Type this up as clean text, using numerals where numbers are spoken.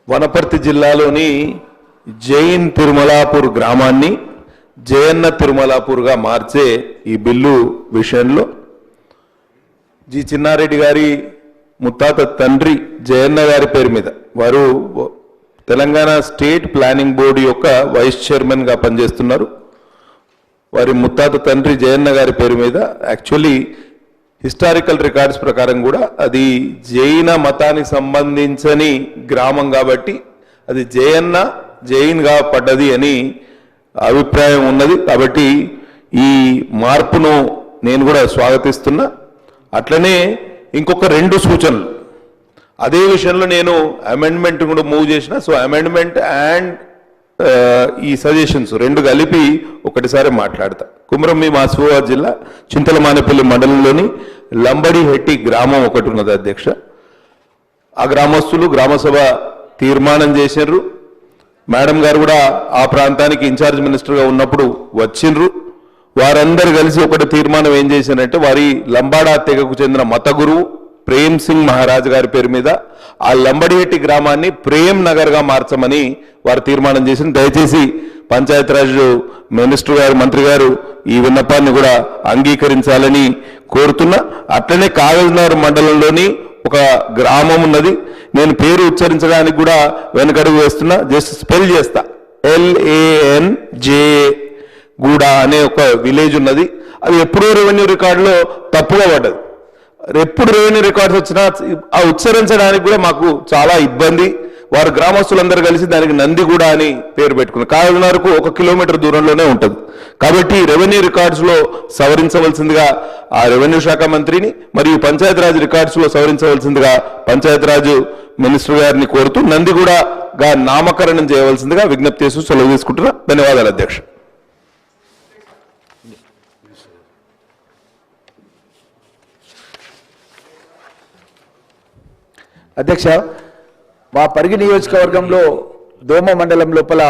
వనపర్తి జిల్లాలోని జైన్ తిరుమలాపూర్ గ్రామాన్ని జయన్న తిరుమలాపూర్గా మార్చే ఈ బిల్లు విషయంలో జి చిన్నారెడ్డి గారి ముత్తాత తండ్రి జయన్న గారి పేరు మీద వారు తెలంగాణ స్టేట్ ప్లానింగ్ బోర్డు యొక్క వైస్ చైర్మన్గా పనిచేస్తున్నారు. వారి ముత్తాత తండ్రి జయన్న గారి పేరు మీద యాక్చువల్లీ హిస్టారికల్ రికార్డ్స్ ప్రకారం కూడా అది జైన మతానికి సంబంధించని గ్రామం కాబట్టి అది జైన్గా పడ్డది అని అభిప్రాయం ఉన్నది. కాబట్టి ఈ మార్పును నేను కూడా స్వాగతిస్తున్నా. అట్లనే ఇంకొక 2 సూచనలు అదే విషయంలో నేను అమెండ్మెంట్ కూడా మూవ్ చేసిన. సో అమెండ్మెంట్ అండ్ ఈ సజెషన్స్ 2 కలిపి ఒకటిసారి మాట్లాడతా. కుమ్రంభీం ఆసిఫాబాద్ జిల్లా చింతలమానేపల్లి మండలంలోని లంబడిహెట్టి గ్రామం ఒకటి ఉన్నది అధ్యక్ష. ఆ గ్రామస్తులు గ్రామసభ తీర్మానం చేసినారు. మేడం గారు కూడా ఆ ప్రాంతానికి ఇన్ఛార్జ్ మినిస్టర్గా ఉన్నప్పుడు వచ్చిండ్రు. వారందరూ కలిసి ఒకటి తీర్మానం ఏం చేశారంటే వారి లంబాడా తెగకు చెందిన మత గురువు ప్రేమ్ సింగ్ మహారాజ్ గారి పేరు మీద ఆ లంబడిహెట్టి గ్రామాన్ని ప్రేమ్ నగర్గా మార్చమని వారు తీర్మానం చేసింది. దయచేసి పంచాయతీరాజ్ మినిస్టర్ గారు మంత్రి గారు ఈ విన్నపాన్ని కూడా అంగీకరించాలని కోరుతున్నా. అట్లనే కాగజ్నగర్ మండలంలోని ఒక గ్రామం ఉన్నది. నేను పేరు ఉచ్చరించడానికి కూడా వెనకడుగు వేస్తున్నా. జస్ట్ స్పెల్ చేస్తా. LANJ గూడ అనే ఒక విలేజ్ ఉన్నది. అది ఎప్పుడో రెవెన్యూ రికార్డులో తప్పుగా పడ్డది. ఎప్పుడు రెవెన్యూ రికార్డ్స్ వచ్చినా ఆ ఉచ్చరించడానికి కూడా మాకు చాలా ఇబ్బంది. వారు గ్రామస్తులందరూ కలిసి దానికి నందిగూడ అని పేరు పెట్టుకున్నారు. కాగజ్నగర్కు 1 కిలోమీటర్ దూరంలోనే ఉంటుంది. కాబట్టి రెవెన్యూ రికార్డ్స్లో సవరించవలసిందిగా ఆ రెవెన్యూ శాఖ మంత్రిని మరియు పంచాయతీరాజ్ రికార్డ్స్లో సవరించవలసిందిగా పంచాయతీరాజ్ మినిస్టర్ గారిని కోరుతూ నందిగూడగా నామకరణం చేయవలసిందిగా విజ్ఞప్తి చేస్తూ సెలవు తీసుకుంటున్నా. ధన్యవాదాలు అధ్యక్ష. అధ్యక్ష, మా పరిగి నియోజకవర్గంలో దోమ మండలం లోపల